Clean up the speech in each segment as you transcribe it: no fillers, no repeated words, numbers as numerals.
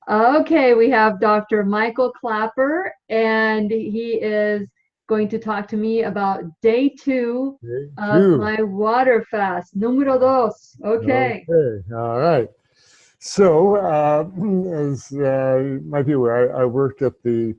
Okay, we have Dr. Michael Klaper, and he is going to talk to me about day two Okay, of two. my water fast. Número dos. Okay. Okay, all right. So, as you might be aware, I worked at the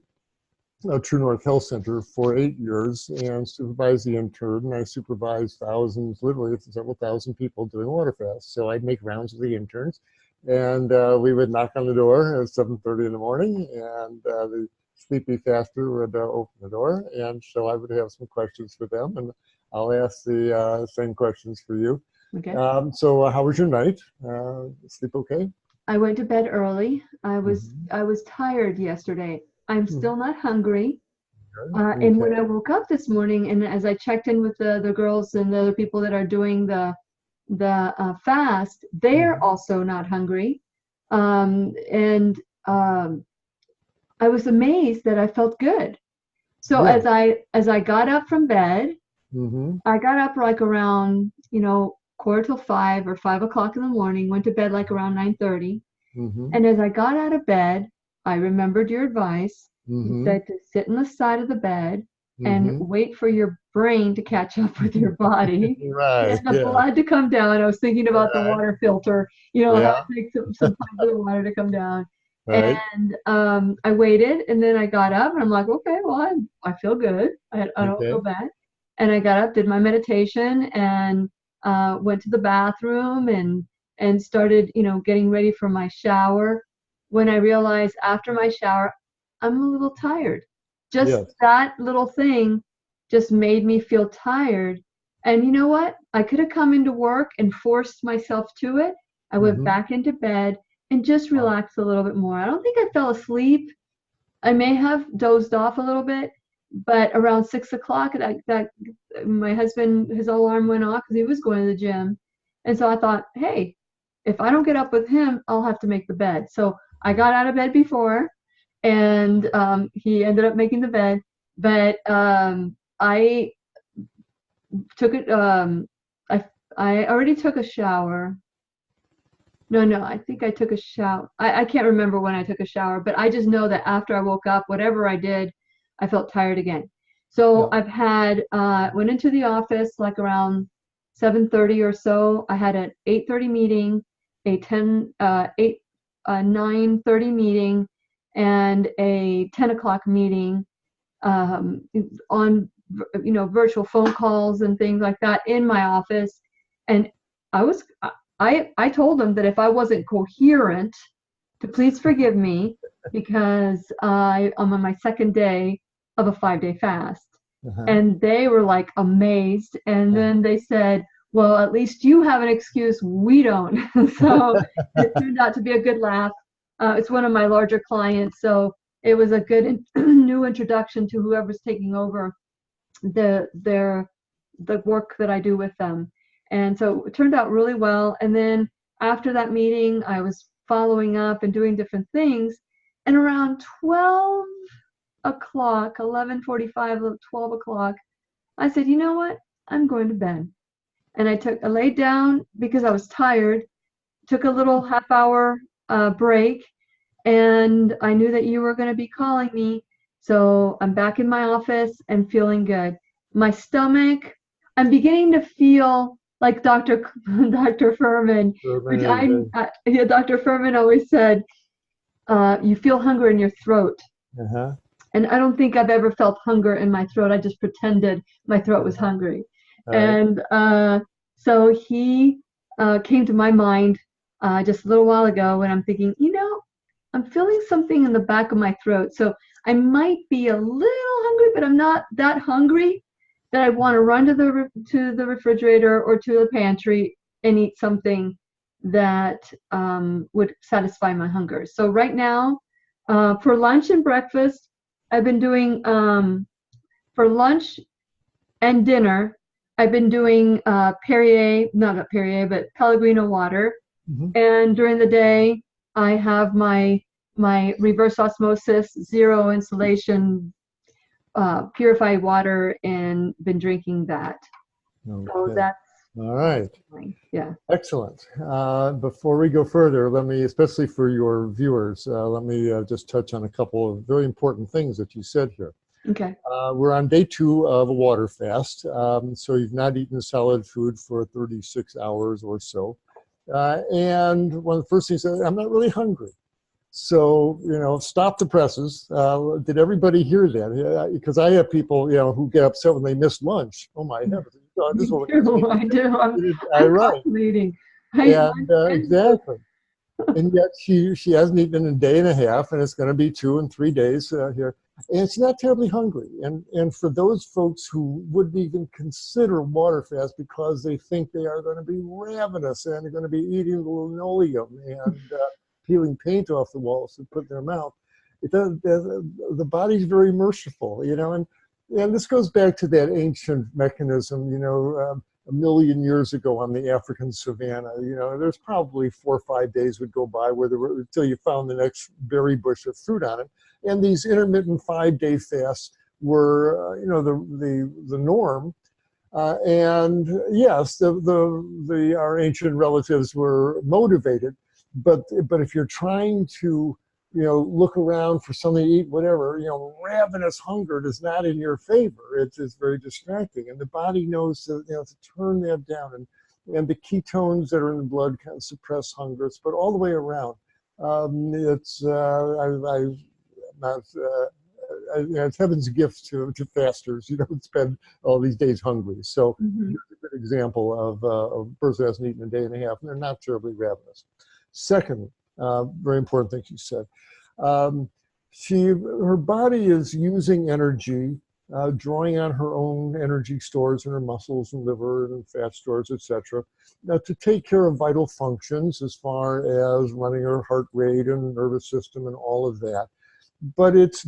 True North Health Center for 8 years and supervised the intern. And I supervised thousands, literally several thousand people doing water fasts. So I'd make rounds with the interns, and we would knock on the door at 7:30 in the morning, and the sleepy faster would open the door, and so I would have some questions for them, and I'll ask the same questions for you. Okay. So, how was your night? Sleep okay? I went to bed early. I was Mm-hmm. I was tired yesterday. I'm still not hungry. And when Okay. I woke up this morning, and as I checked in with the girls and the other people that are doing the fast, they're Mhm. also not hungry. And I was amazed that I felt good. So Yeah. as I got up from bed, Mm-hmm. I got up like around, quarter till 5 or 5 o'clock in the morning, went to bed like around 9:30. Mm-hmm. And as I got out of bed, I remembered your advice. You Mm-hmm. said to sit on the side of the bed and Mm-hmm. wake for your brain to catch up with your body Right. and the Yeah. blood to come down. I was thinking about the Right. water filter, how Yeah. it takes some time for the water to come down. Right. And I waited, and then I got up, and I'm like, okay, well, I feel good. I don't feel Okay. bad. And I got up, did my meditation, and went to the bathroom and started, getting ready for my shower. When I realized after my shower, I'm a little tired. Just Yes. that little thing just made me feel tired. And you know what? I could have come into work and forced myself to it. I went Mm-hmm. back into bed and just relaxed a little bit more. I don't think I fell asleep. I may have dozed off a little bit, but around 6 o'clock, that my husband, his alarm went off because he was going to the gym, and so I thought, hey, if I don't get up with him, I'll have to make the bed. So I got out of bed before, and he ended up making the bed, but I took it. I already took a shower. No, I think I took a shower. I can't remember when I took a shower, but I just know that after I woke up, whatever I did, I felt tired again. So Yeah. I've had went into the office like around 7:30 or so. I had an 8:30 meeting, a 9:30 meeting, and a 10 o'clock meeting um, on virtual phone calls and things like that in my office. And I was I told them that if I wasn't coherent, to please forgive me because I'm on my second day of a 5-day fast. Uh-huh. And they were like amazed. And then they said, well, at least you have an excuse. We don't. So it turned out to be a good laugh. It's one of my larger clients. So it was a good new introduction to whoever's taking over the work that I do with them. And so it turned out really well. And then after that meeting, I was following up and doing different things. And around 12 o'clock, 11:45, 12 o'clock, I said, you know what? I'm going to bed. And I laid down because I was tired, took a little half hour break, and I knew that you were going to be calling me. So I'm back in my office and feeling good. My stomach, I'm beginning to feel like Dr. Furman, which Permanent. yeah, Dr. Furman always said, you feel hunger in your throat. Uh-huh. And I don't think I've ever felt hunger in my throat. I just pretended my throat was Uh-huh. hungry. All right. And so he came to my mind just a little while ago when I'm thinking, I'm feeling something in the back of my throat. So I might be a little hungry, but I'm not that hungry that I want to run to the refrigerator or to the pantry and eat something that would satisfy my hunger. So right now, for lunch and breakfast, I've been doing for lunch and dinner. I've been doing Perrier, not Perrier, but Pellegrino water, Mm-hmm. and during the day, I have my reverse osmosis, zero insulation, purified water, and been drinking that. So Okay. that's All right. Yeah. Excellent. Before we go further, let me, especially for your viewers, let me just touch on a couple of very important things that you said here. Okay. We're on day 2 of a water fast, so you've not eaten solid food for 36 hours or so. And one of the first things, I'm not really hungry. So, stop the presses. Did everybody hear that? Because I have people, who get upset when they miss lunch. Oh my heavens! This is Me what too. I do. I'm right. constantly eating. And exactly. And yet she hasn't eaten in a day and a half, and it's going to be 2 and 3 days here. And it's not terribly hungry. And for those folks who wouldn't even consider water fast because they think they are going to be ravenous and they're going to be eating linoleum and peeling paint off the walls and put in their mouth, the body's very merciful, and this goes back to that ancient mechanism, 1,000,000 years ago on the African savannah. There's probably 4 or 5 days would go by until you found the next berry bush of fruit on it. And these intermittent 5-day fasts were, the norm. And yes, our ancient relatives were motivated, but if you're trying to look around for something to eat, whatever, ravenous hunger is not in your favor. It's very distracting. And the body knows to turn that down. And the ketones that are in the blood kind of suppress hunger. But all the way around, it's heaven's gift to fasters. You don't spend all these days hungry. So here's a good example of a person who hasn't eaten a day and a half, and they're not terribly ravenous. Second, very important thing she said. Her body is using energy, drawing on her own energy stores in her muscles and liver and fat stores, etc., to take care of vital functions as far as running her heart rate and nervous system and all of that. But it's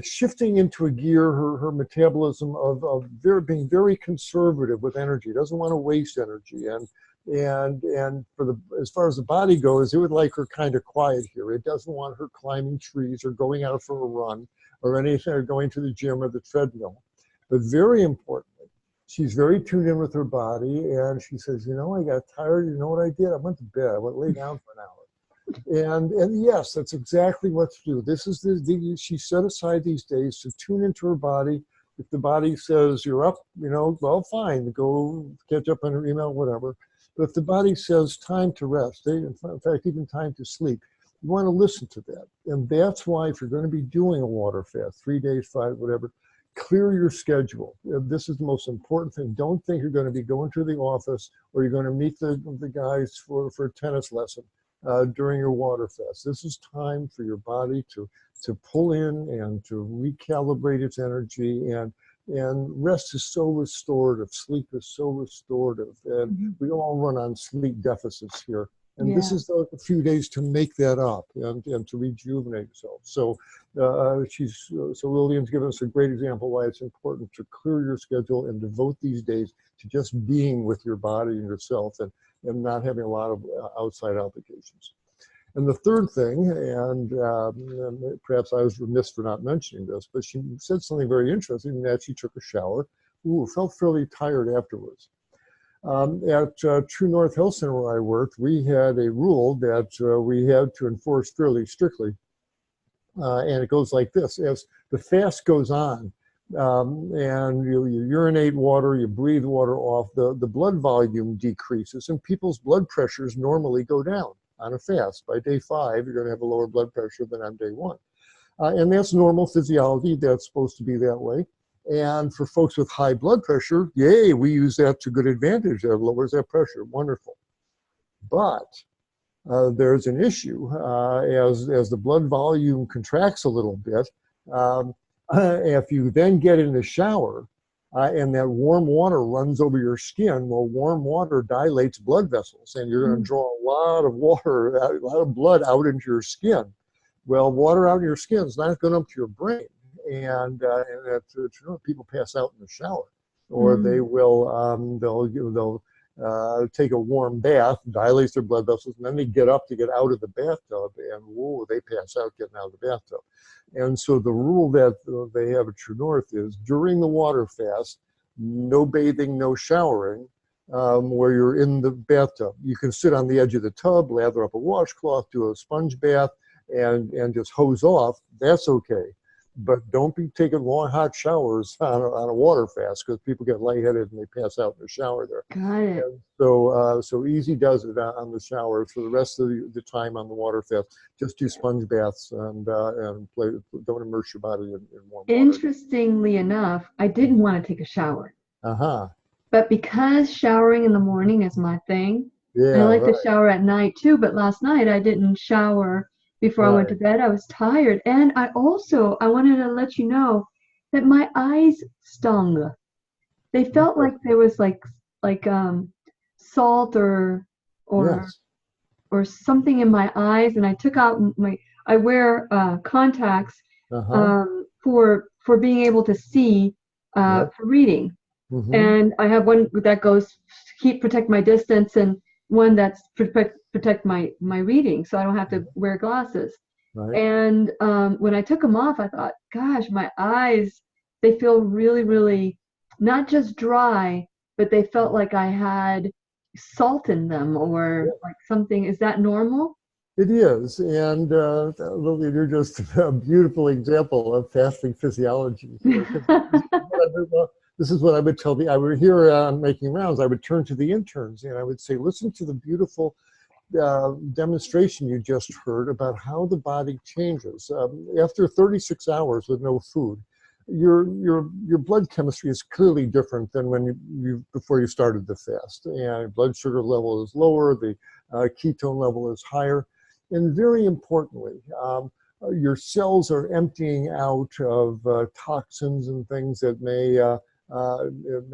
shifting into a gear, her metabolism of being very conservative with energy. Doesn't want to waste energy. And as far as the body goes, it would like her kind of quiet here. It doesn't want her climbing trees or going out for a run or anything, or going to the gym or the treadmill. But very importantly, she's very tuned in with her body, and she says, I got tired. You know what I did? I went to bed. I went lay down for an hour. And yes, that's exactly what to do. This is she set aside these days to tune into her body. If the body says you're up, well, fine, go catch up on her email, whatever. But if the body says time to rest, in fact, even time to sleep, you want to listen to that. And that's why if you're going to be doing a water fast, 3 days, 5, whatever, clear your schedule. This is the most important thing. Don't think you're going to be going to the office or you're going to meet the guys for a tennis lesson during your water fast. This is time for your body to pull in and to recalibrate its energy, and rest is so restorative. Sleep is so restorative. And we we all run on sleep deficits here. And this is a few days to make that up and to rejuvenate yourself. So Lillian's given us a great example why it's important to clear your schedule and devote these days to just being with your body and yourself, and not having a lot of outside obligations. And the third thing, and perhaps I was remiss for not mentioning this, but she said something very interesting, in that she took a shower. Felt fairly tired afterwards. At True North Health Center where I worked, we had a rule that we had to enforce fairly strictly. And it goes like this: as the fast goes on, and you urinate water, you breathe water off, the blood volume decreases, and people's blood pressures normally go down on a fast. By day 5, you're going to have a lower blood pressure than on day 1. And that's normal physiology. That's supposed to be that way. And for folks with high blood pressure, yay, we use that to good advantage. That lowers that pressure. Wonderful. But there's an issue. As the blood volume contracts a little bit, if you then get in the shower and that warm water runs over your skin, well, warm water dilates blood vessels, and you're going to draw a lot of water, a lot of blood out into your skin. Well, water out in your skin is not going up to your brain. And people pass out in the shower, or they will they'll take a warm bath, dilates their blood vessels, and then they get up to get out of the bathtub, and whoa, they pass out getting out of the bathtub. And so the rule that they have at True North is during the water fast, no bathing, no showering, where you're in the bathtub. You can sit on the edge of the tub, lather up a washcloth, do a sponge bath, and just hose off. That's okay. But don't be taking long, hot showers on a water fast, because people get lightheaded and they pass out in the shower there. Got it. And so easy does it on the shower. For the rest of the time on the water fast, just do sponge baths and don't immerse your body in warm water. Interestingly enough, I didn't want to take a shower. Uh-huh. But because showering in the morning is my thing, Yeah, I like right. to shower at night too. But last night I didn't shower before I went to bed. I was tired. And I wanted to let you know that my eyes stung. They felt like there was like salt or Yes. or something in my eyes. And I took out I wear contacts Uh-huh. for being able to see Yep. for reading. Mm-hmm. And I have one that goes protect my distance, and one that's protect my reading, so I don't have to wear glasses. Right. And when I took them off, I thought, gosh, my eyes, they feel really, really not just dry, but they felt like I had salt in them or like something. Is that normal? It is, and Lillian, you're just a beautiful example of fasting physiology here. 'Cause this is what I would tell I would hear making rounds. I would turn to the interns and I would say, listen to the beautiful demonstration you just heard about how the body changes. After 36 hours with no food, your blood chemistry is clearly different than when before you started the fast. And blood sugar level is lower, the ketone level is higher. And very importantly, your cells are emptying out of toxins and things that may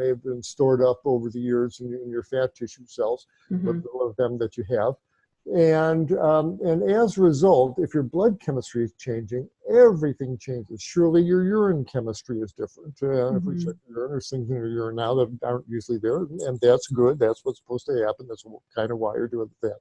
have been stored up over the years in your fat tissue cells, the little of them that you have. And as a result, if your blood chemistry is changing, everything changes. Surely your urine chemistry is different. If we check your urine, there's things in your urine now that aren't usually there, and that's good. That's what's supposed to happen. That's kind of why you're doing that.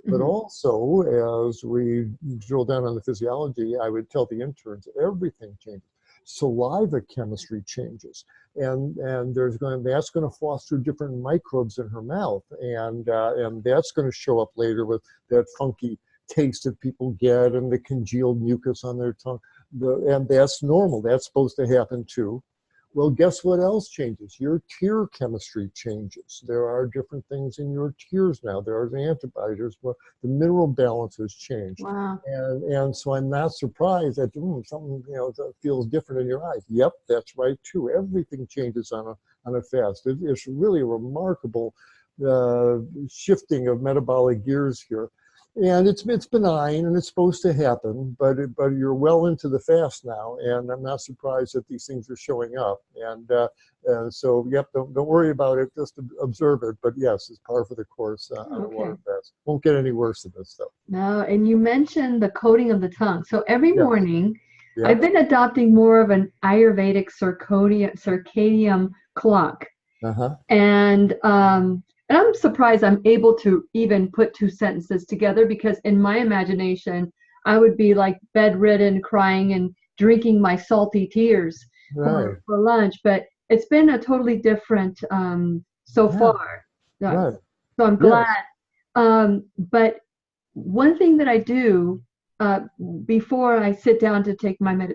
But also, as we drill down on the physiology, I would tell the interns, everything changes. Saliva chemistry changes, and that's going to foster different microbes in her mouth, and that's going to show up later with that funky taste that people get and the congealed mucus on their tongue. And that's normal. That's supposed to happen too. Well, guess what else changes? Your tear chemistry changes. There are different things in your tears now. There are the antibodies. Well, the mineral balances change. Wow. And so I'm not surprised that something that feels different in your eyes. Yep, that's right too. Everything changes on a fast. It's really a remarkable shifting of metabolic gears here. And it's benign and it's supposed to happen, but you're well into the fast now, and I'm not surprised that these things are showing up. And so, yep, don't worry about it. Just observe it. But yes, it's par for the course on a water fast. Won't get any worse than this, though. No, and you mentioned the coating of the tongue. So every morning, I've been adopting more of an Ayurvedic circadian clock, and I'm surprised I'm able to even put two sentences together, because in my imagination, I would be like bedridden, crying and drinking my salty tears for lunch. But it's been a totally different so far. So I'm glad. But one thing that I do before I sit down to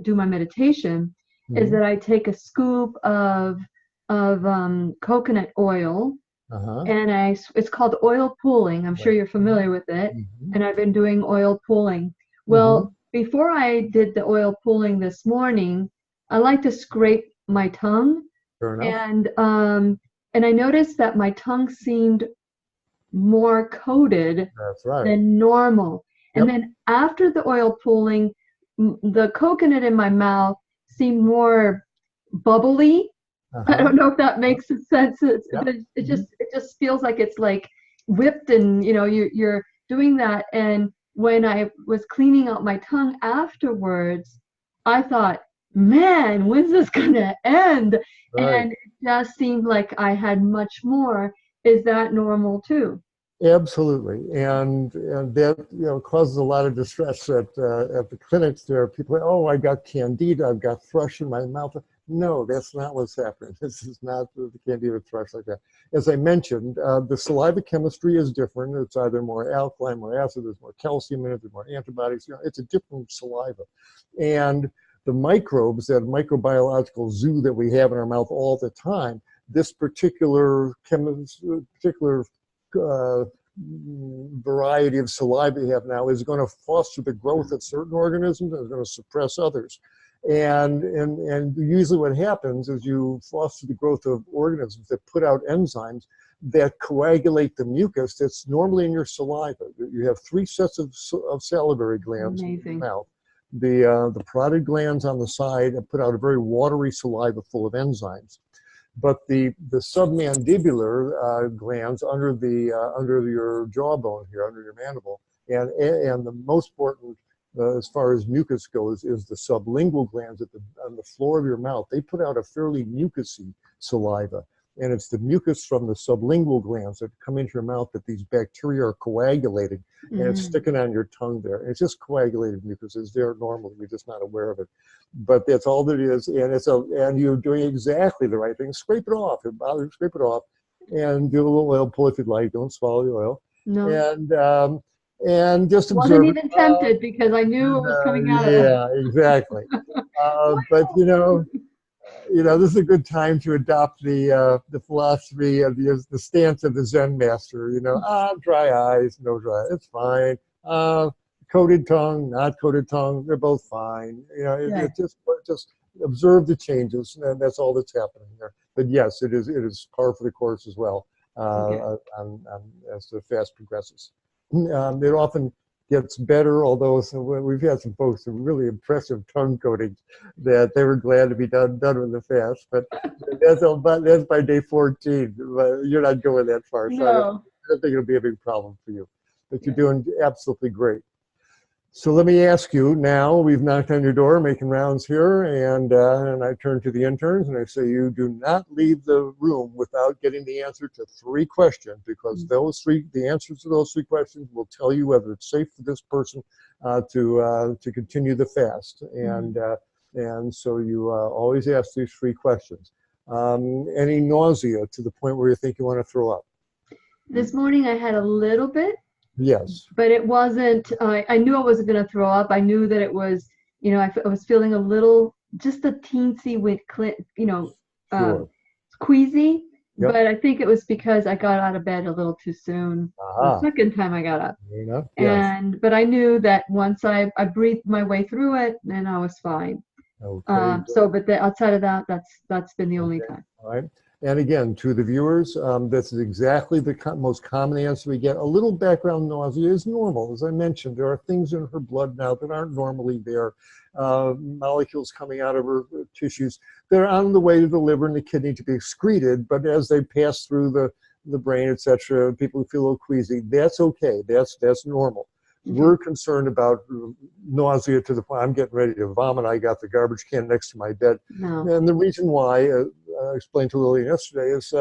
do my meditation is that I take a scoop of coconut oil. And it's called oil pulling. I'm sure you're familiar with it. And I've been doing oil pulling. Well, before I did the oil pulling this morning, I like to scrape my tongue. Fair enough. And I noticed that my tongue seemed more coated than normal. And then after the oil pulling, the coconut in my mouth seemed more bubbly. I don't know if that makes sense. It just feels like it's like whipped, and you're doing that. And when I was cleaning out my tongue afterwards, I thought, man, when's this gonna end? And it just seemed like I had much more. Is that normal too? Absolutely, and that causes a lot of distress at the clinics. There are people, oh, I got candida, I've got thrush in my mouth. No, that's not what's happening. This is not, the can't even thrush like that. As I mentioned, the saliva chemistry is different. It's either more alkaline, more acid, there's more calcium in it, there's more antibodies. You know, it's a different saliva. And the microbes, that microbiological zoo that we have in our mouth all the time, this particular variety of saliva you have now is going to foster the growth of certain organisms and is going to suppress others. And usually what happens is you foster the growth of organisms that put out enzymes that coagulate the mucus that's normally in your saliva. You have 3 sets of salivary glands in your mouth. The parotid glands on the side put out a very watery saliva full of enzymes. But the submandibular glands under your jawbone here, under your mandible, and the most important as far as mucus goes is the sublingual glands on the floor of your mouth. They put out a fairly mucousy saliva. And it's the mucus from the sublingual glands that come into your mouth that these bacteria are coagulating, and it's sticking on your tongue there. And it's just coagulated mucus. It's there normally. You're just not aware of it. But that's all that it is. And you're doing exactly the right thing. Scrape it off. If it bothers you, scrape it off. And do a little oil pull if you'd like. Don't swallow the oil. No. And just observe. Wasn't even tempted because I knew it was coming out of it. Yeah, exactly. But this is a good time to adopt the philosophy of the stance of the Zen master. Dry eyes, no dry. It's fine. Coated tongue, not coated tongue, they're both fine. Just observe the changes, and that's all that's happening there. But yes, it is par for the course as well as the fast progresses. It often gets better, although we've had some folks with really impressive tongue coatings that they were glad to be done with the fast. But that's by day 14. You're not going that far, so I don't think it'll be a big problem for you. But you're doing absolutely great. So let me ask you now, we've knocked on your door, making rounds here, and I turn to the interns and I say, you do not leave the room without getting the answer to 3 questions, because the answers to those 3 questions will tell you whether it's safe for this person to continue the fast. And so you always ask these 3 questions. Any nausea to the point where you think you want to throw up? This morning I had a little bit. Yes. But it wasn't, I knew I wasn't going to throw up. I knew that it was, I was feeling a little, just a teensy, queasy. Yep. But I think it was because I got out of bed a little too soon. The second time I got up. But I knew that once I breathed my way through it, then I was fine. Okay. But outside of that, that's been the only time. All right. And again, to the viewers, this is exactly the most common answer we get. A little background nausea is normal. As I mentioned, there are things in her blood now that aren't normally there. Molecules coming out of her tissues. They're on the way to the liver and the kidney to be excreted, but as they pass through the brain, etc., people feel a little queasy. That's okay. That's normal. We're concerned about nausea to the point I'm getting ready to vomit. I got the garbage can next to my bed. No. And the reason why, I explained to Lillian yesterday, is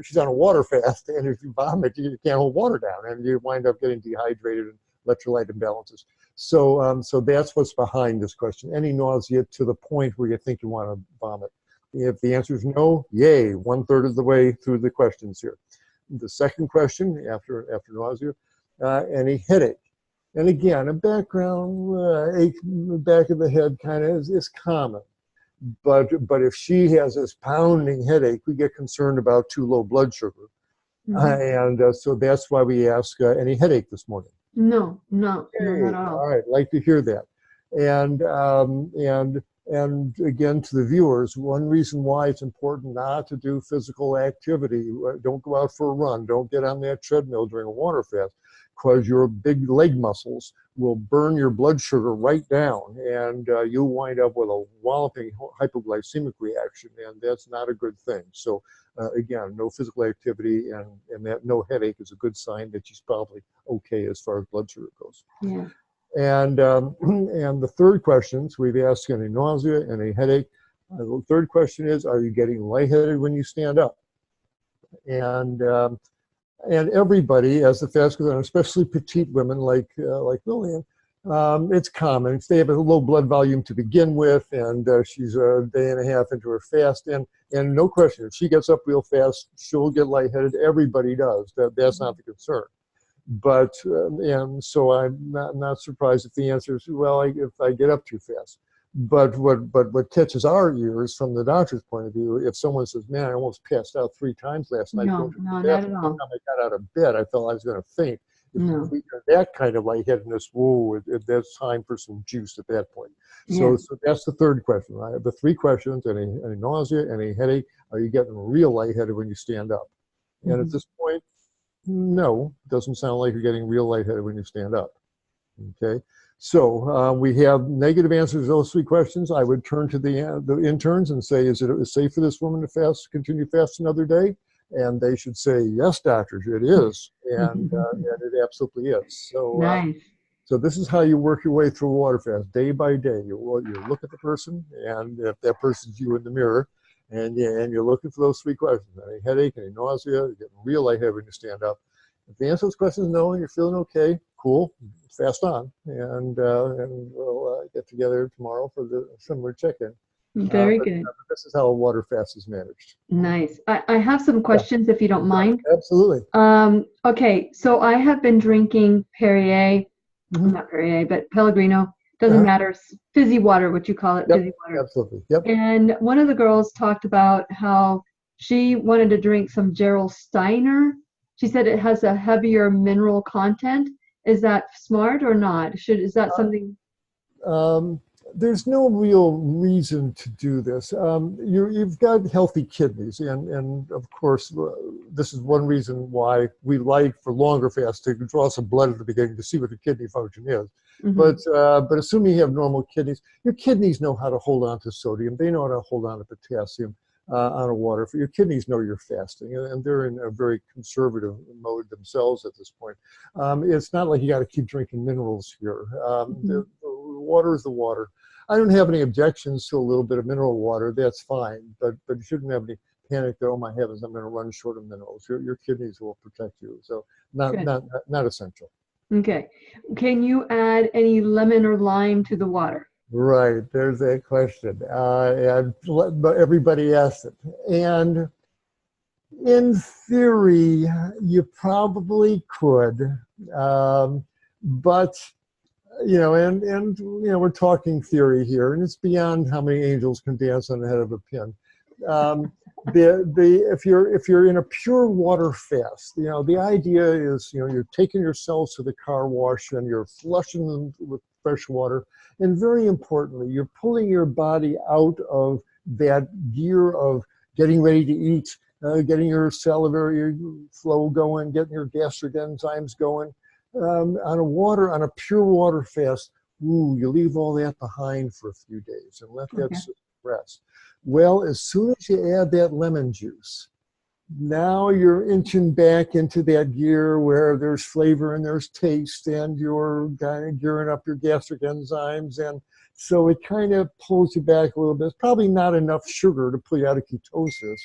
she's on a water fast, and if you vomit, you can't hold water down, and you wind up getting dehydrated and electrolyte imbalances. So that's what's behind this question. Any nausea to the point where you think you want to vomit? If the answer is no, yay, 1/3 of the way through the questions here. The second question, after nausea, any headache? And again, a background ache in the back of the head kind of is common. But if she has this pounding headache, we get concerned about too low blood sugar. So that's why we ask, any headache this morning? No, not at all. All right, like to hear that. And again, to the viewers, one reason why it's important not to do physical activity, don't go out for a run, don't get on that treadmill during a water fast, because your big leg muscles will burn your blood sugar right down, and you'll wind up with a walloping hypoglycemic reaction, and that's not a good thing. So again, no physical activity and that no headache is a good sign that she's probably okay as far as blood sugar goes. Yeah. And the third question, so we've asked any nausea, any headache. The third question is, are you getting lightheaded when you stand up? And everybody, as the fast goes on, especially petite women like Lillian, It's common. They have a low blood volume to begin with, and she's a day and a half into her fast, and no question, if she gets up real fast, she'll get lightheaded. Everybody does. That's not the concern. But and so I'm not surprised if the answer is, well, if I get up too fast. But what catches our ears from the doctor's point of view, if someone says, "Man, I almost passed out 3 times last night," No, no, not at all. I got out of bed, I felt I was going to faint. No. That kind of lightheadedness, whoa, that's time for some juice at that point. So, Yeah. so that's the third question. I have the 3 questions: any nausea, any headache, are you getting real lightheaded when you stand up? And at this point, no, doesn't sound like you're getting real lightheaded when you stand up. Okay, so we have negative answers to those 3 questions. I would turn to the interns and say, is it safe for this woman to continue fast another day? And they should say, yes, doctors, it is, and it absolutely is. So, Nice. so this is how you work your way through a water fast, day by day. You look at the person, and if that person's you in the mirror, and you're looking for those 3 questions: any headache, any nausea, you're getting real lightheaded when you stand up. If the answer to those questions is no, and you're feeling okay, cool, fast on, and we'll get together tomorrow for the similar check-in. Very good. This is how a water fast is managed. Nice. I have some questions if you don't mind. Absolutely. Okay, so I have been drinking Perrier, not Perrier, but Pellegrino. Doesn't matter. Fizzy water, what you call it, fizzy water. Absolutely. Yep. And one of the girls talked about how she wanted to drink some Gerald Steiner. She said it has a heavier mineral content. Is that smart or not? Is that something? There's no real reason to do this. You've got healthy kidneys, and of course, this is one reason why we like for longer fasts to draw some blood at the beginning to see what the kidney function is. But assuming you have normal kidneys, your kidneys know how to hold on to sodium. They know how to hold on to potassium on a water. Your kidneys know you're fasting, and they're in a very conservative mode themselves at this point. It's not like you got to keep drinking minerals here. The water is the water. I don't have any objections to a little bit of mineral water. That's fine, but you shouldn't have any panic that, oh my heavens, I'm going to run short of minerals. Your kidneys will protect you. So not essential. Okay. Can you add any lemon or lime to the water? Right. There's that question. And everybody asks it. And in theory, you probably could, but we're talking theory here, and it's beyond how many angels can dance on the head of a pin. If you're in a pure water fast, the idea is, you're taking your cells to the car wash and you're flushing them with fresh water, and very importantly, you're pulling your body out of that gear of getting ready to eat, getting your salivary flow going, getting your gastric enzymes going. On a pure water fast, you leave all that behind for a few days and let that rest. Well, as soon as you add that lemon juice, now you're inching back into that gear where there's flavor and there's taste, and you're gearing up your gastric enzymes, and so it kind of pulls you back a little bit. It's probably not enough sugar to pull you out of ketosis,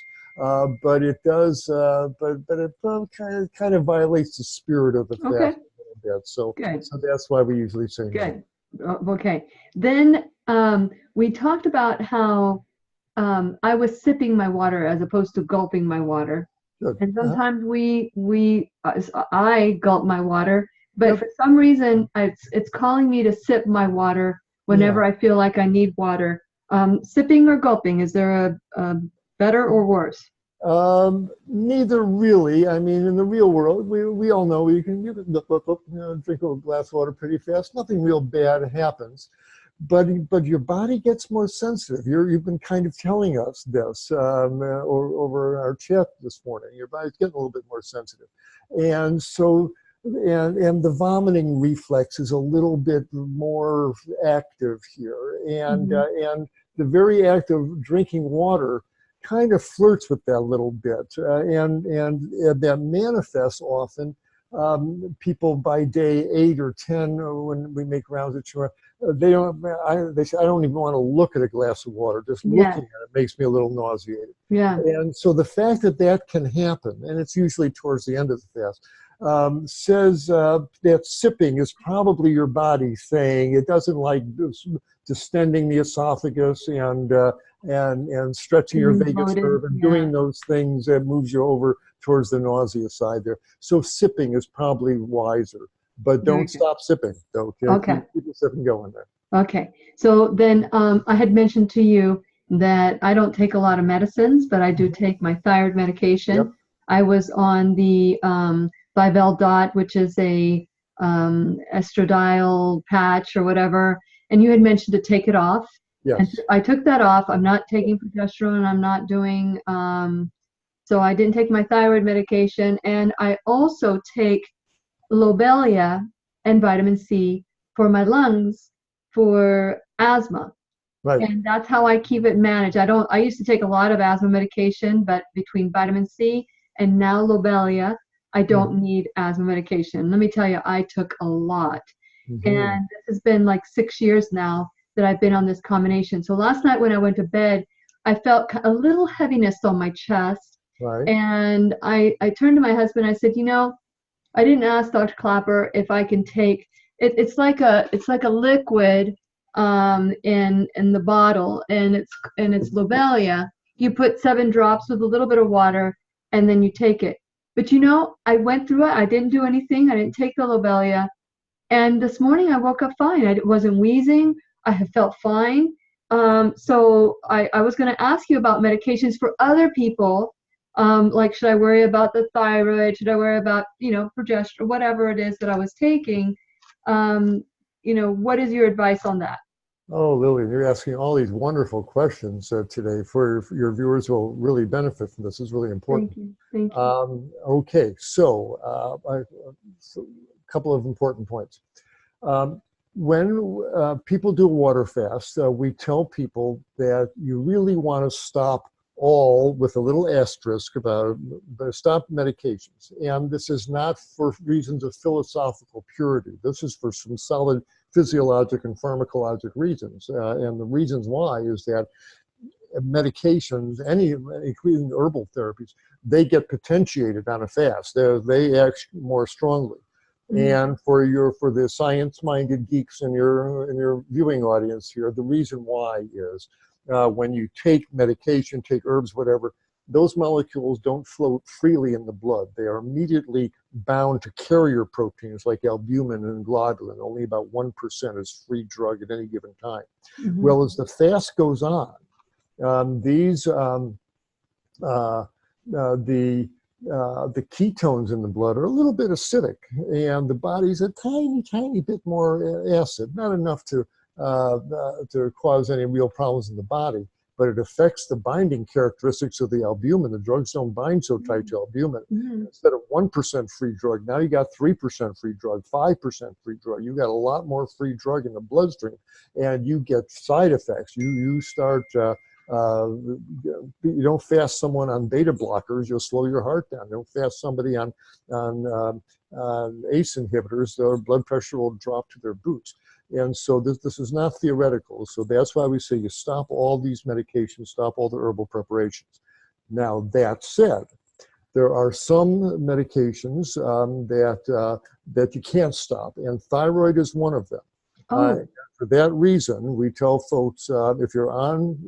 but it does. But it kind of violates the spirit of the fast. Bit. So that's why we usually say good. Okay. Then we talked about how I was sipping my water as opposed to gulping my water. Good. And sometimes I gulp my water, but for some reason it's calling me to sip my water whenever I feel like I need water. Sipping or gulping, is there a better or worse? Neither really. I mean, in the real world, we all know you can drink a glass of water pretty fast. Nothing real bad happens, but your body gets more sensitive. You've been kind of telling us this over our chat this morning. Your body's getting a little bit more sensitive, and so and the vomiting reflex is a little bit more active here, and the very act of drinking water kind of flirts with that a little bit, and that manifests often. People by day 8 or 10, when we make rounds at shore, they say, I don't even want to look at a glass of water. Just looking at it makes me a little nauseated. Yeah. And so the fact that can happen, and it's usually towards the end of the fast, says that sipping is probably your body saying it doesn't like distending the esophagus and stretching your Feeling vagus bloated. nerve and Yeah. doing those things that moves you over towards the nausea side there. So sipping is probably wiser, but Very don't good. stop sipping. Okay, Okay. keep the sipping going there. Okay. So then I had mentioned to you that I don't take a lot of medicines, but I do take my thyroid medication. Yep. I was on the Vivel Dot, which is a estradiol patch or whatever, and you had mentioned to take it off. And Yes. I took that off. I'm not taking progesterone. I'm not doing, so I didn't take my thyroid medication. And I also take Lobelia and vitamin C for my lungs for asthma. Right. And that's how I keep it managed. I used to take a lot of asthma medication, but between vitamin C and now Lobelia, I don't need asthma medication. Let me tell you, I took a lot. Mm-hmm. And this has been like 6 years now that I've been on this combination. So last night when I went to bed, I felt a little heaviness on my chest. Right. And I turned to my husband. I said, I didn't ask Dr. Klaper if I can take it. It's like a liquid in the bottle, and it's Lobelia. You put 7 drops with a little bit of water, and then you take it. But I went through it. I didn't do anything. I didn't take the Lobelia, and this morning I woke up fine. I wasn't wheezing. I have felt fine. So I was going to ask you about medications for other people. Like, should I worry about the thyroid? Should I worry about, progesterone, whatever it is that I was taking? What is your advice on that? Oh, Lillian, you're asking all these wonderful questions today. For your viewers will really benefit from this. It's really important. Thank you. Thank you. Okay, so a couple of important points. When people do a water fast, we tell people that you really want to stop all, with a little asterisk, about stop medications. And this is not for reasons of philosophical purity. This is for some solid physiologic and pharmacologic reasons. And the reasons why is that medications, including herbal therapies, they get potentiated on a fast. They act more strongly. And for the science-minded geeks in your viewing audience here, the reason why is when you take medication, take herbs, whatever, those molecules don't float freely in the blood. They are immediately bound to carrier proteins like albumin and globulin. Only about 1% is free drug at any given time. Well, as the fast goes on, the ketones in the blood are a little bit acidic, and the body's a tiny bit more acid, not enough to cause any real problems in the body, but it affects the binding characteristics of the albumin. The drugs don't bind so tight to albumin. Instead of 1% free drug, now you got 3% free drug, 5% free drug. You got a lot more free drug in the bloodstream, and you get side effects. You start. You don't fast someone on beta blockers, you'll slow your heart down. You don't fast somebody on ACE inhibitors, their blood pressure will drop to their boots. And so this is not theoretical. So that's why we say you stop all these medications, stop all the herbal preparations. Now, that said, there are some medications that you can't stop, and thyroid is one of them. For that reason, we tell folks, if you're on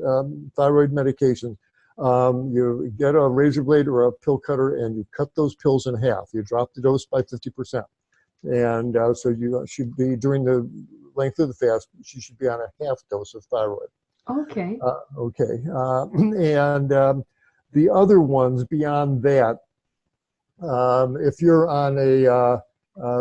thyroid medication, you get a razor blade or a pill cutter and you cut those pills in half. You drop the dose by 50%. And so you should be, during the length of the fast, you should be on a half dose of thyroid. Okay. And the other ones beyond that, if you're on a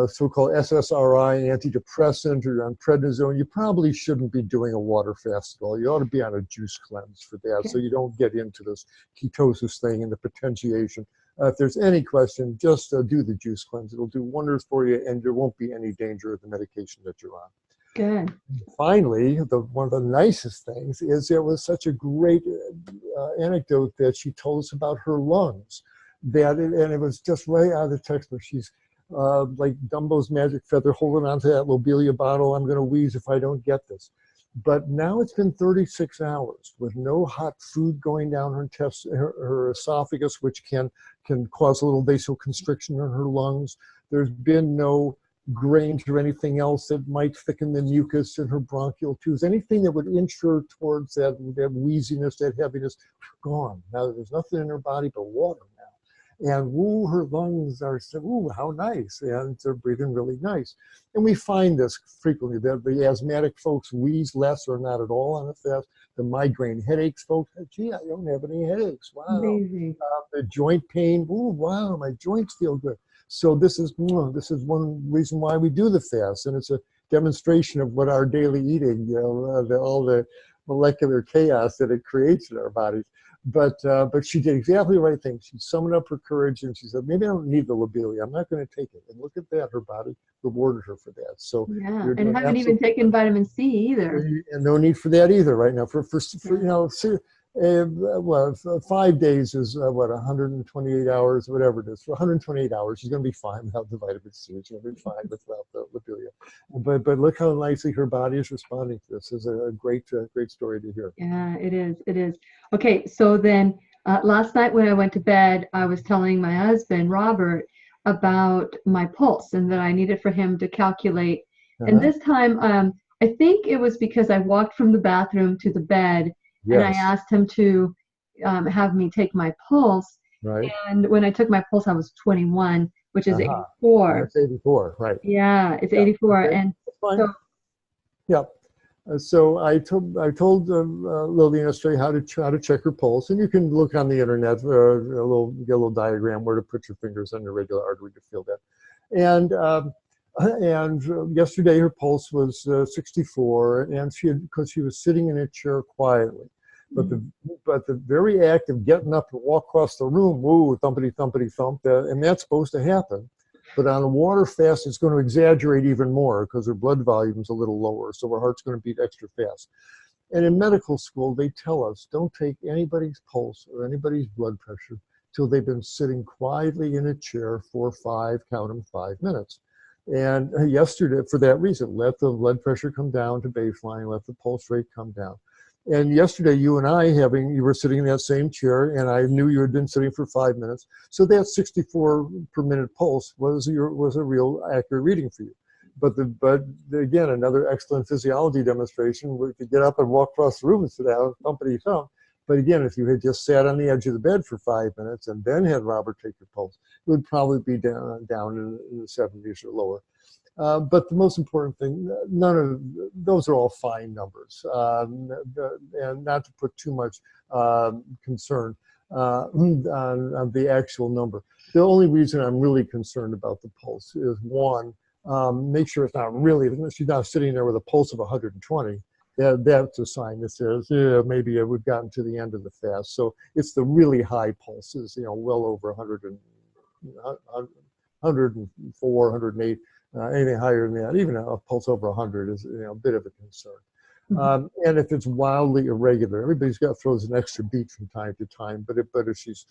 so-called SSRI antidepressant or you're on prednisone, you probably shouldn't be doing a water fast at all. You ought to be on a juice cleanse for that, so you don't get into this ketosis thing and the potentiation. If there's any question, just do the juice cleanse. It'll do wonders for you, and there won't be any danger of the medication that you're on. Good. Finally, one of the nicest things is it was such a great anecdote that she told us about her lungs. And it was just right out of the textbook. She's like Dumbo's magic feather, holding onto that Lobelia bottle. I'm going to wheeze if I don't get this. But now it's been 36 hours with no hot food going down her esophagus, which can cause a little vasoconstriction in her lungs. There's been no grains or anything else that might thicken the mucus in her bronchial tubes. Anything that would inch her towards that wheeziness, that heaviness, gone. Now there's nothing in her body but water now. And woo, her lungs are, ooh, how nice. And they're breathing really nice. And we find this frequently, that the asthmatic folks wheeze less or not at all on a fast. The migraine headaches folks, gee, I don't have any headaches. Wow. Amazing. The joint pain, ooh, wow, my joints feel good. So this is one reason why we do the fast. And it's a demonstration of what our daily eating, all the molecular chaos that it creates in our bodies. But she did exactly the right thing. She summoned up her courage and she said, maybe I don't need the lobelia. I'm not going to take it. And look at that. Her body rewarded her for that. So yeah, and haven't even taken vitamin C either. And no need for that either right now. For 5 days is 128 hours, whatever it is. For 128 hours, she's going to be fine without the vitamin C. She's going to be fine without the lobelia. But look how nicely her body is responding to this. Is a great story to hear. Yeah, it is. It is. Okay, so then last night when I went to bed, I was telling my husband Robert about my pulse and that I needed for him to calculate. And this time, I think it was because I walked from the bathroom to the bed. Yes. And I asked him to have me take my pulse. Right. And when I took my pulse, I was 21, which is 84. That's 84, right. Yeah, it's 84. Okay. And so, yeah. So I told Lillian yesterday how to check her pulse, and you can look on the internet, get a little diagram where to put your fingers on your regular artery to feel that. And yesterday her pulse was 64, and because she was sitting in a chair quietly. But the very act of getting up to walk across the room, woo, thumpity thumpity thump, and that's supposed to happen. But on a water fast, it's going to exaggerate even more because her blood volume is a little lower, so her heart's going to beat extra fast. And in medical school, they tell us don't take anybody's pulse or anybody's blood pressure till they've been sitting quietly in a chair for 5 minutes. And yesterday, for that reason, let the blood pressure come down to baseline, let the pulse rate come down. And yesterday, you and I, you were sitting in that same chair, and I knew you had been sitting for 5 minutes. So that 64 per minute pulse was a real accurate reading for you. But again, another excellent physiology demonstration where you could get up and walk across the room and sit down, thumpity thump. But again, if you had just sat on the edge of the bed for 5 minutes and then had Robert take your pulse, it would probably be down in the 70s or lower. But the most important thing, none of those are all fine numbers, and not to put too much concern on the actual number. The only reason I'm really concerned about the pulse is, one, make sure it's not really, she's not sitting there with a pulse of 120. That's a sign that says, yeah, maybe we've gotten to the end of the fast. So it's the really high pulses, well over 104, 108. Anything higher than that, even a pulse over 100 is a bit of a concern. And if it's wildly irregular, everybody's throws an extra beat from time to time. But if she's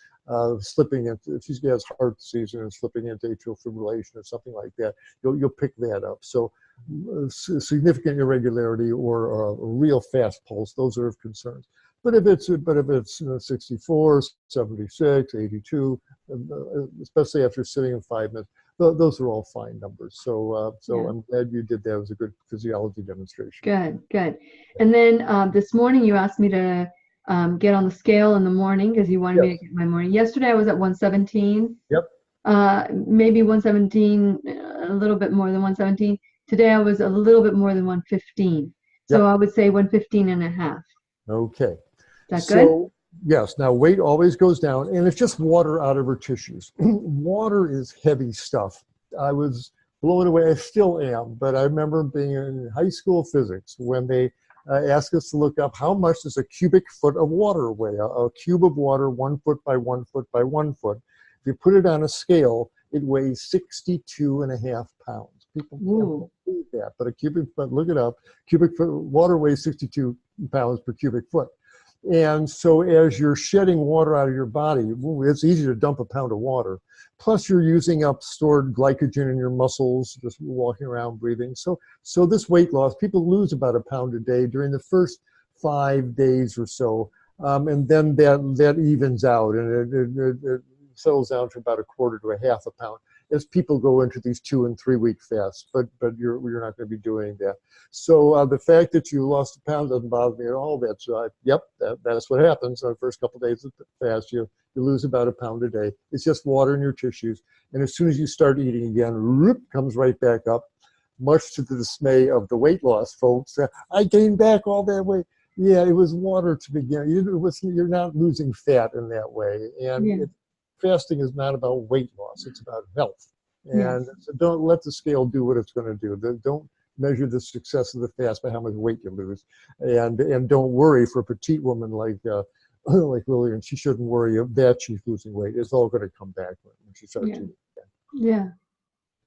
slipping into, if she has heart disease and slipping into atrial fibrillation or something like that, you'll pick that up. So significant irregularity or a real fast pulse, those are of concerns. But if it's 64, 76, 82, especially after sitting in 5 minutes, those are all fine numbers. So yeah. I'm glad you did that. It was a good physiology demonstration. Good. And then this morning you asked me to get on the scale in the morning because you wanted me to get my morning. Yesterday I was at 117. Yep. Maybe 117, a little bit more than 117. Today I was a little bit more than 115. So I would say 115 and a half. Okay. Is that good? Yes. Now, weight always goes down, and it's just water out of her tissues. Water is heavy stuff. I was blown away. I still am, but I remember being in high school physics when they asked us to look up how much does a cubic foot of water weigh, a cube of water 1 foot by 1 foot by 1 foot. If you put it on a scale, it weighs 62.5 pounds. People can't believe that, but a cubic foot, look it up, cubic foot water weighs 62 pounds per cubic foot. And so as you're shedding water out of your body, it's easy to dump a pound of water. Plus you're using up stored glycogen in your muscles, just walking around breathing. So this weight loss, people lose about a pound a day during the first 5 days or so. And then that evens out and it settles down to about a quarter to a half a pound. as people go into these 2 and 3 week fasts, but you're not going to be doing that. So the fact that you lost a pound doesn't bother me at all. That's yep, that's what happens on the first couple of days of the fast. You lose about a pound a day. It's just water in your tissues, and as soon as you start eating again, whoop, comes right back up. Much to the dismay of the weight loss folks, I gained back all that weight. Yeah, it was water to begin. You're not losing fat in that way, and fasting is not about weight loss; it's about health. And so don't let the scale do what it's going to do. Don't measure the success of the fast by how much weight you lose, and don't worry for a petite woman like like Lillian. She shouldn't worry that she's losing weight. It's all going to come back when she starts eating again. Yeah.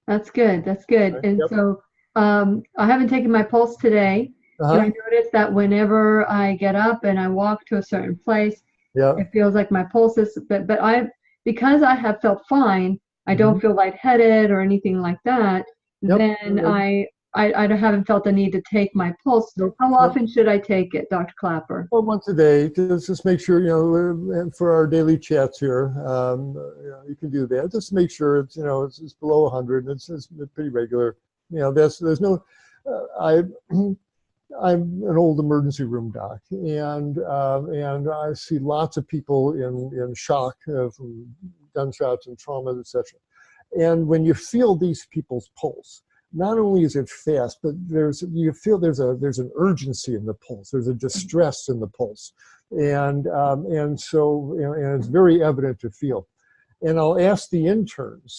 That's good. That's good. And so I haven't taken my pulse today. And I noticed that whenever I get up and I walk to a certain place, it feels like my pulse is, but because I have felt fine, I don't feel lightheaded or anything like that, then I haven't felt the need to take my pulse. How often should I take it, Dr. Klaper? Well, once a day. Just make sure, and for our daily chats here, you can do that. Just make sure it's, it's below 100. It's pretty regular. There's no, I'm an old emergency room doc, and I see lots of people in shock from gunshots and trauma, etc. And when you feel these people's pulse, not only is it fast, but you feel there's an urgency in the pulse. There's a distress in the pulse, and so and it's very evident to feel. And I'll ask the interns,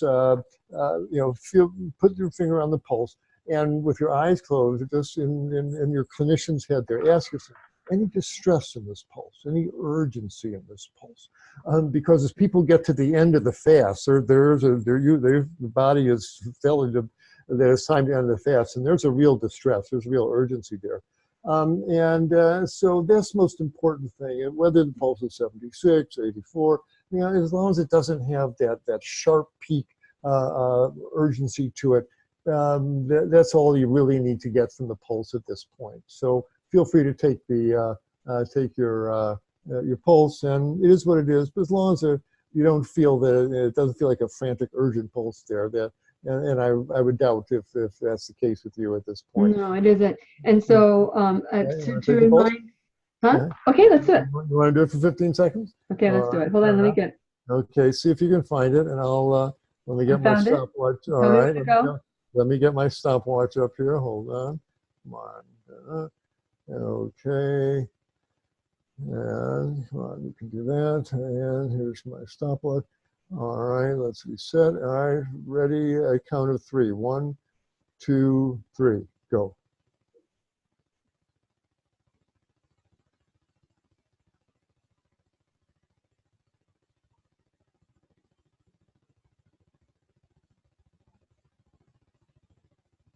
put your finger on the pulse, and with your eyes closed, just in your clinician's head there, ask yourself, any distress in this pulse, any urgency in this pulse? Because as people get to the end of the fast, the body is failing to, there's time to end the fast, and there's a real distress, there's real urgency there. So that's the most important thing, and whether the pulse is 76, 84, as long as it doesn't have that sharp peak urgency to it, that's all you really need to get from the pulse at this point. So feel free to take your pulse, and it is what it is. But as long as you don't feel that it doesn't feel like a frantic, urgent pulse there, and I would doubt if that's the case with you at this point. No, it isn't. And so to remind, Okay, let's do it. You want to do it for 15 seconds? Okay, let's do it. Hold on, let me get. Okay, see if you can find it, and I'll let me get my stopwatch. All right, let me get my stopwatch up here. Hold on. Come on. Okay. And come on, you can do that. And here's my stopwatch. All right, let's reset. All right, ready? I count of 3. 1, 2, 3, go.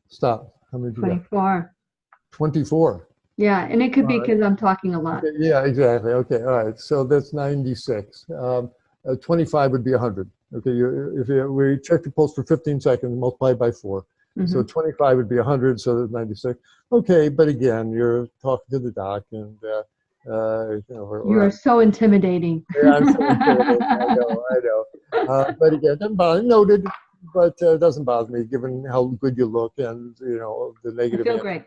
Stop. How many did you get? 24. 24. Yeah, and it could be because I'm talking a lot. Okay, yeah, exactly. Okay, all right. So that's 96. 25 would be 100. Okay, we check the pulse for 15 seconds, multiply by 4. So 25 would be 100, so that's 96. Okay, but again, you're talking to the doc, and you are so intimidating. Yeah, I'm so intimidating. I know. But again, it doesn't bother me. Noted, but it doesn't bother me given how good you look and the negative. I feel great.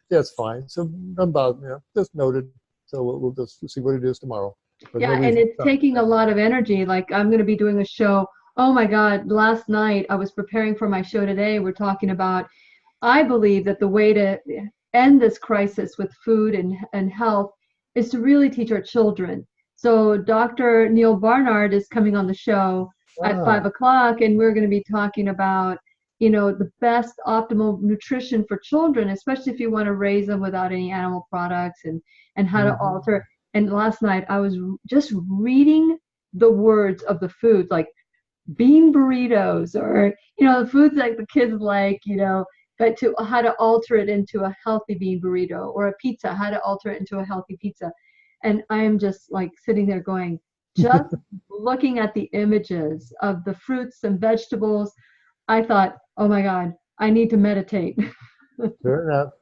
That's fine. So it doesn't bother me. Just noted. So we'll just see what it is tomorrow. But yeah, and it's taking a lot of energy. Like I'm going to be doing a show. Oh my God, last night I was preparing for my show today. We're talking about, I believe that the way to end this crisis with food and health is to really teach our children. So Dr. Neil Barnard is coming on the show at 5 o'clock, and we're going to be talking about, the best optimal nutrition for children, especially if you want to raise them without any animal products and how to alter. And last night I was just reading the words of the foods, like bean burritos or, the foods like the kids like, but to how to alter it into a healthy bean burrito, or a pizza, how to alter it into a healthy pizza. And I am just like sitting there going, just looking at the images of the fruits and vegetables, I thought, oh my God, I need to meditate. Fair enough.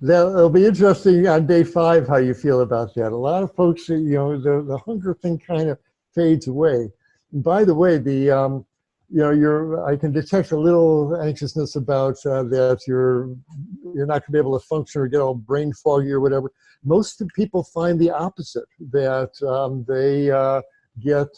It'll be interesting on day 5 how you feel about that. A lot of folks, the hunger thing kind of fades away. And by the way, I can detect a little anxiousness about that you're not going to be able to function or get all brain foggy or whatever. Most people find the opposite, that they get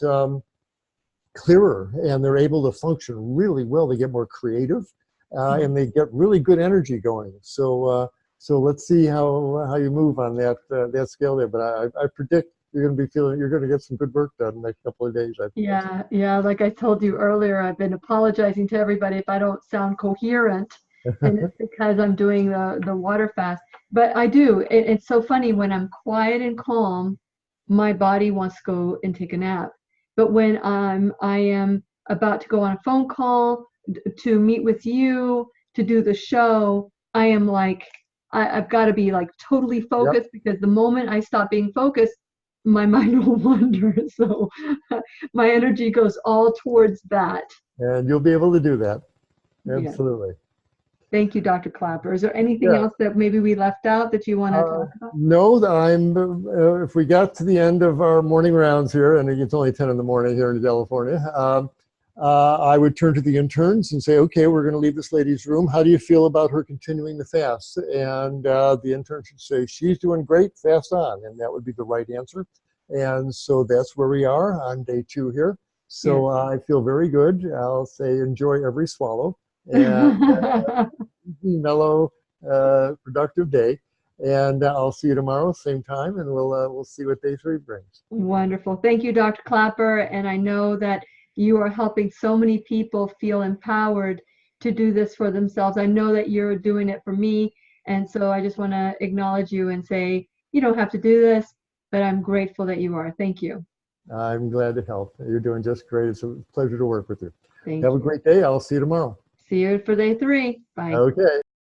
clearer and they're able to function really well. They get more creative and they get really good energy going. So let's see how you move on that scale there. But I predict you're going to get some good work done in the next couple of days. Yeah. Like I told you earlier, I've been apologizing to everybody if I don't sound coherent, and it's because I'm doing the water fast. But I do. It's so funny when I'm quiet and calm, my body wants to go and take a nap. But when I am about to go on a phone call to meet with you to do the show, I am like I've got to be like totally Yep. focused, because the moment I stop being focused, my mind will wander. So my energy goes all towards that. And you'll be able to do that. Yeah. Absolutely. Thank you, Dr. Klaper. Is there anything Yeah. else that maybe we left out that you want to talk about? No, if we got to the end of our morning rounds here, and it's only 10 in the morning here in California, I would turn to the interns and say, okay, we're going to leave this lady's room. How do you feel about her continuing the fast? And the intern should say, she's doing great, fast on. And that would be the right answer. And so that's where we are on day 2 here. So I feel very good. I'll say enjoy every swallow. And mellow, productive day. And I'll see you tomorrow, same time, and we'll see what day 3 brings. Wonderful. Thank you, Dr. Klaper. And I know that you are helping so many people feel empowered to do this for themselves. I know that you're doing it for me. And so I just want to acknowledge you and say, you don't have to do this, but I'm grateful that you are. Thank you. I'm glad to help. You're doing just great. It's a pleasure to work with you. Thank Have you. a great day. I'll see you tomorrow. See you for day 3. Bye. Okay.